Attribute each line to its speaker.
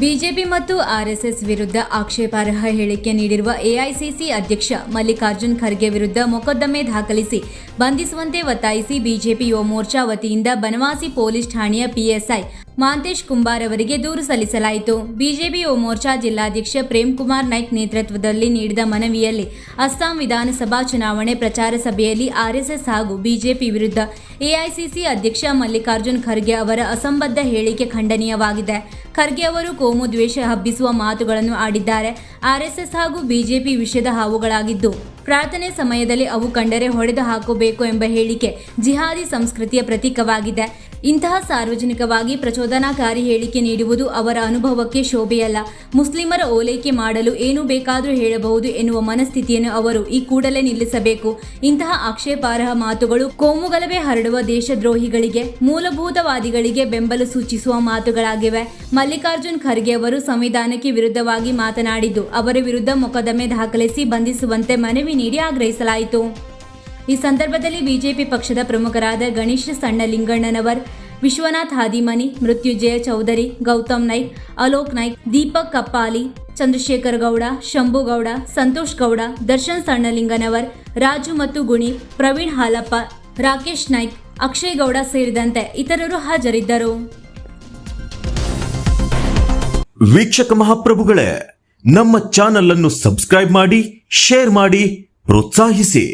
Speaker 1: BJP ಮತ್ತು RSS ವಿರುದ್ಧ ಆಕ್ಷೇಪಾರ್ಹ ಹೇಳಿಕೆ ನೀಡಿರುವ ಎಐಸಿಸಿ ಅಧ್ಯಕ್ಷ ಮಲ್ಲಿಕಾರ್ಜುನ್ ಖರ್ಗೆ ವಿರುದ್ಧ ಮೊಕದ್ದಮೆ ದಾಖಲಿಸಿ ಬಂಧಿಸುವಂತೆ ಒತ್ತಾಯಿಸಿ ಬಿಜೆಪಿ ಯುವ ಮೋರ್ಚಾ ವತಿಯಿಂದ ಬನವಾಸಿ ಪೊಲೀಸ್ ಠಾಣೆಯ ಪಿಎಸ್ಐ ಮಾಂತೇಶ್ ಕುಂಬಾರ್ ಅವರಿಗೆ ದೂರು ಸಲ್ಲಿಸಲಾಯಿತು. ಬಿಜೆಪಿ ಯುವ ಮೋರ್ಚಾ ಜಿಲ್ಲಾಧ್ಯಕ್ಷ ಪ್ರೇಮ್ ಕುಮಾರ್ ನಾಯ್ಕ್ ನೇತೃತ್ವದಲ್ಲಿ ನೀಡಿದ ಮನವಿಯಲ್ಲಿ ಅಸ್ಸಾಂ ವಿಧಾನಸಭಾ ಚುನಾವಣೆ ಪ್ರಚಾರ ಸಭೆಯಲ್ಲಿ ಆರ್ಎಸ್ಎಸ್ ಹಾಗೂ ಬಿಜೆಪಿ ವಿರುದ್ಧ ಎಐಸಿಸಿ ಅಧ್ಯಕ್ಷ ಮಲ್ಲಿಕಾರ್ಜುನ್ ಖರ್ಗೆ ಅವರ ಅಸಂಬದ್ಧ ಹೇಳಿಕೆ ಖಂಡನೀಯವಾಗಿದೆ. ಖರ್ಗೆ ಅವರು ಕೋಮು ದ್ವೇಷ ಹಬ್ಬಿಸುವ ಮಾತುಗಳನ್ನು ಆಡಿದ್ದಾರೆ. ಆರ್ಎಸ್ಎಸ್ ಹಾಗೂ ಬಿಜೆಪಿ ವಿಷಯದ ಹಾವುಗಳಾಗಿದ್ದು ಪ್ರಾರ್ಥನೆ ಸಮಯದಲ್ಲಿ ಅವು ಕಂಡರೆ ಹೊಡೆದು ಹಾಕಬೇಕು ಎಂಬ ಹೇಳಿಕೆ ಜಿಹಾದಿ ಸಂಸ್ಕೃತಿಯ ಪ್ರತೀಕವಾಗಿದೆ. ಇಂತಹ ಸಾರ್ವಜನಿಕವಾಗಿ ಪ್ರಚೋದನಾಕಾರಿ ಹೇಳಿಕೆ ನೀಡುವುದು ಅವರ ಅನುಭವಕ್ಕೆ ಶೋಭೆಯಲ್ಲ. ಮುಸ್ಲಿಮರ ಓಲೈಕೆ ಮಾಡಲು ಏನು ಬೇಕಾದರೂ ಹೇಳಬಹುದು ಎನ್ನುವ ಮನಸ್ಥಿತಿಯನ್ನು ಅವರು ಈ ಕೂಡಲೇ ನಿಲ್ಲಿಸಬೇಕು. ಇಂತಹ ಆಕ್ಷೇಪಾರ್ಹ ಮಾತುಗಳು ಕೋಮುಗಲಭೆ ಹರಡುವ ದೇಶದ್ರೋಹಿಗಳಿಗೆ, ಮೂಲಭೂತವಾದಿಗಳಿಗೆ ಬೆಂಬಲ ಸೂಚಿಸುವ ಮಾತುಗಳಾಗಿವೆ. ಮಲ್ಲಿಕಾರ್ಜುನ್ ಖರ್ಗೆ ಅವರು ಸಂವಿಧಾನಕ್ಕೆ ವಿರುದ್ಧವಾಗಿ ಮಾತನಾಡಿದ್ದು ಅವರ ವಿರುದ್ಧ ಮೊಕದ್ದಮೆ ದಾಖಲಿಸಿ ಬಂಧಿಸುವಂತೆ ಮನವಿ ನೀಡಿ ಆಗ್ರಹಿಸಲಾಯಿತು. ಈ ಸಂದರ್ಭದಲ್ಲಿ ಬಿಜೆಪಿ ಪಕ್ಷದ ಪ್ರಮುಖರಾದ ಗಣೇಶ್ ಸಣ್ಣಲಿಂಗಣ್ಣನವರ್, ವಿಶ್ವನಾಥ್ ಹಾದಿಮನಿ, ಮೃತ್ಯುಂಜಯ ಚೌಧರಿ, ಗೌತಮ್ ನಾಯ್ಕ್, ಅಲೋಕ್ ನಾಯ್ಕ್, ದೀಪಕ್ ಕಪ್ಪಾಲಿ, ಚಂದ್ರಶೇಖರ್ ಗೌಡ, ಶಂಭು ಗೌಡ, ಸಂತೋಷ್ ಗೌಡ, ದರ್ಶನ್ ಸಣ್ಣಲಿಂಗನವರ್, ರಾಜು ಮತ್ತು ಗುಣಿ, ಪ್ರವೀಣ್ ಹಾಲಪ್ಪ, ರಾಕೇಶ್ ನಾಯ್ಕ್, ಅಕ್ಷಯ್ ಗೌಡ ಸೇರಿದಂತೆ ಇತರರು ಹಾಜರಿದ್ದರು.
Speaker 2: ವೀಕ್ಷಕ ಮಹಾಪ್ರಭುಗಳೇ, ನಮ್ಮ ಚಾನಲ್ ಅನ್ನು ಸಬ್ಸ್ಕ್ರೈಬ್ ಮಾಡಿ, ಶೇರ್ ಮಾಡಿ, ಪ್ರೋತ್ಸಾಹಿಸಿ.